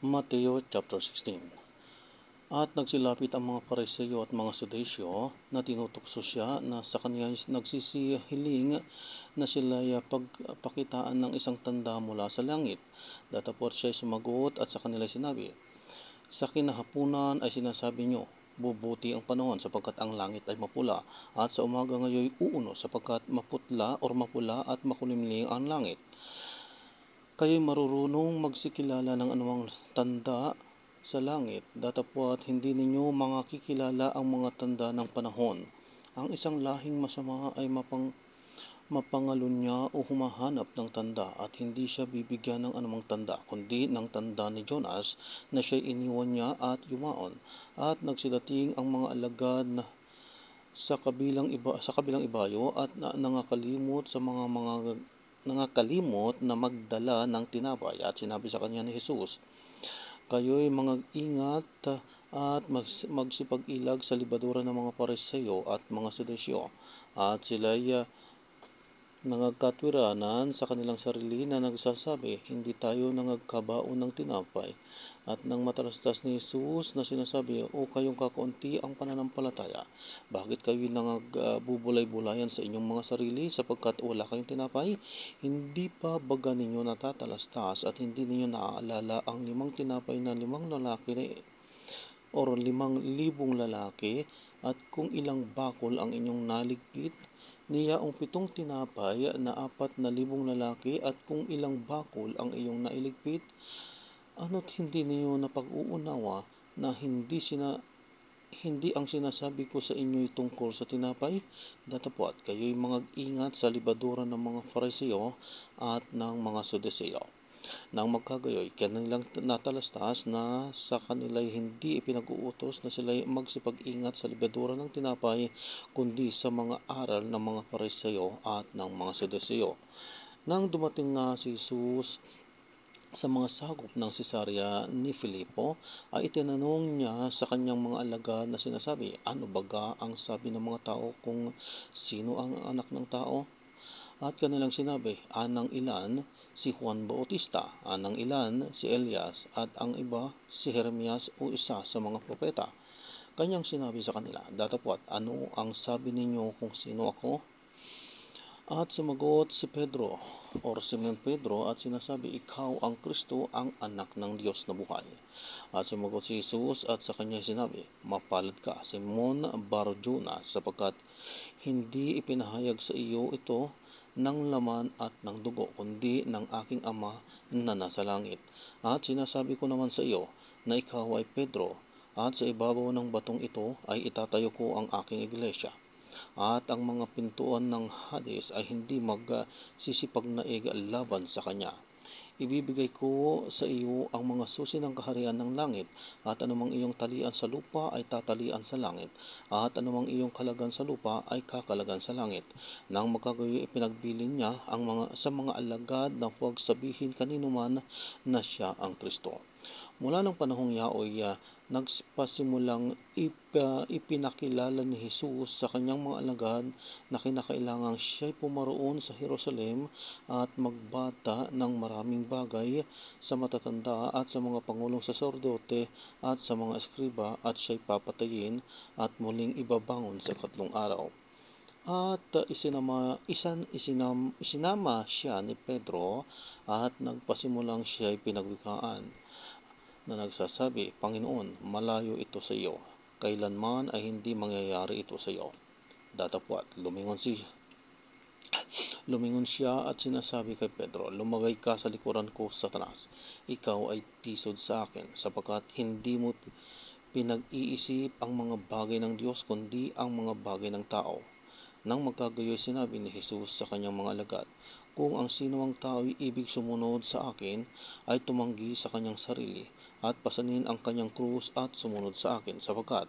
Mateo chapter 16. At nagsilapit ang mga Pariseo at mga Saduceo na tinutokso siya na sa kanya nagsisihiling na sila'y pagpakitaan ng isang tanda mula sa langit. Datapot siya sumagot at sa kanila sinabi, sa kinahapunan ay sinasabi nyo, bubuti ang panahon sapagkat ang langit ay mapula, at sa umaga ngayon uuno sapagkat maputla or mapula at makulimlim ang langit. Kayo'y marurunong magsikilala ng anumang tanda sa langit, datapwat hindi ninyo makikilala ang mga tanda ng panahon. Ang isang lahing masama ay mapangalunya o humahanap ng tanda at hindi siya bibigyan ng anumang tanda, kundi ng tanda ni Jonas na siya'y iniwan niya at yumaon. At nagsidating ang mga alagad na sa kabilang ibayo at nangakalimot na magdala ng tinapay, at sinabi sa kanya ni Jesus, kayo'y mag-ingat at magsipag-ilag sa libadura ng mga Pariseo at mga Saduceo. At sila'y nangagkatwiranan sa kanilang sarili na nagsasabi, hindi tayo nangagkabaon ng tinapay. At nang matalastas ni Jesus na sinasabi, o kayong kakaunti ang pananampalataya, bakit kayo nangagbubulay-bulayan sa inyong mga sarili sapagkat wala kayong tinapay? Hindi pa baga ninyo natatalastas at hindi ninyo naaalala ang 5 tinapay na 5 lalaki o 5,000 lalaki, at kung ilang bakol ang inyong naligpit? Niyaong 7 tinapay na 4,000 lalaki, at kung ilang bakol ang iyong nailigpit? Ano't hindi ninyo napag-uunawa na hindi ang sinasabi ko sa inyo'y tungkol sa tinapay? Datapwat kayo'y mag-ingat sa libadura ng mga Fariseo at ng mga Saduceo. Nang magkagayoy, kanilang natalastas na sa kanila'y hindi ipinag-uutos na sila'y magsipag-ingat sa libadura ng tinapay, kundi sa mga aral ng mga Pariseo at ng mga Saduceo. Nang dumating na si Jesus sa mga sakop ng Cesarea ni Filipo, ay itinanong niya sa kanyang mga alagad na sinasabi, ano baga ang sabi ng mga tao kung sino ang anak ng tao? At kanilang sinabi, anang ilan si Juan Bautista, anang ilan si Elias, at ang iba si Jeremias o isa sa mga propeta. Kanyang sinabi sa kanila, datapwat ano ang sabi ninyo kung sino ako? At sumagot si Pedro or Simon Pedro at sinasabi, ikaw ang Kristo, ang anak ng Diyos na buhay. At sumagot si Jesus at sa kanya sinabi, mapalad ka, Simon Bar-Jonas, sapagkat hindi ipinahayag sa iyo ito ng laman at ng dugo, kundi ng aking Ama na nasa langit. At sinasabi ko naman sa iyo na ikaw ay Pedro, at sa ibabaw ng batong ito ay itatayo ko ang aking iglesia. At ang mga pintuan ng Hades ay hindi magsisipagnaig laban sa kanya. Ibibigay ko sa iyo ang mga susi ng kaharian ng langit, at anumang iyong talian sa lupa ay tatalian sa langit, at anumang iyong kalagan sa lupa ay kakalagan sa langit. Nang magkagayoy, ipinagbilin niya sa mga alagad na huwag sabihin kanino man na siya ang Kristo. Mula ng panahong yaoy, nagpasimulang ipinakilala ni Jesus sa kanyang mga alagad na kinakailangang siya'y pumaroon sa Jerusalem at magbata ng maraming bagay sa matatanda at sa mga pangulong saserdote at sa mga eskriba, at siya'y papatayin at muling ibabangon sa 3 araw. At isinama siya ni Pedro at nagpasimulang siya'y pinagwikaan na nagsasabi, Panginoon, malayo ito sa iyo. Kailanman ay hindi mangyayari ito sa iyo. Datapwat, lumingon siya at sinasabi kay Pedro, lumagay ka sa likuran ko, Satanas. Ikaw ay tisod sa akin, sapagkat hindi mo pinag-iisip ang mga bagay ng Diyos, kundi ang mga bagay ng tao. Nang magkagayoy, sinabi ni Jesus sa kanyang mga alagad, kung ang sinumang tao ay ibig sumunod sa akin, ay tumanggi sa kanyang sarili, at pasanin ang kanyang krus at sumunod sa akin, sapagkat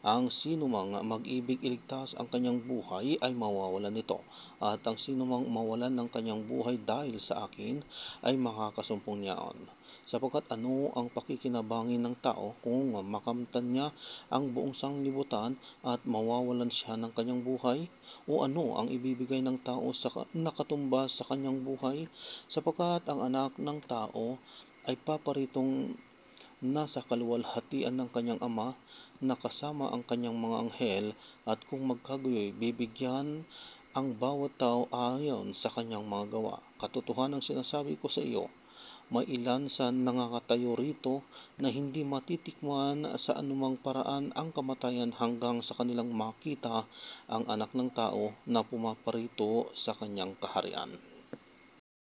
ang sinumang mag-ibig iligtas ang kanyang buhay ay mawawalan nito, at ang sinumang mawalan ng kanyang buhay dahil sa akin ay makakasumpong niyaon. Sapagkat ano ang pakikinabangin ng tao kung makamtan niya ang buong sanglibutan at mawawalan siya ng kanyang buhay? O ano ang ibibigay ng tao sa nakatumbas sa kanyang buhay? Sapagkat ang anak ng tao ay paparitong nasa kaluwalhatian ng kanyang Ama na kasama ang kanyang mga anghel, at kung magkagayoy bibigyan ang bawat tao ayon sa kanyang mga gawa. Katotohanang sinasabi ko sa iyo, may ilan sa nangangatayo rito na hindi matitikman sa anumang paraan ang kamatayan hanggang sa kanilang makita ang Anak ng Tao na pumaparito sa kanyang kaharian.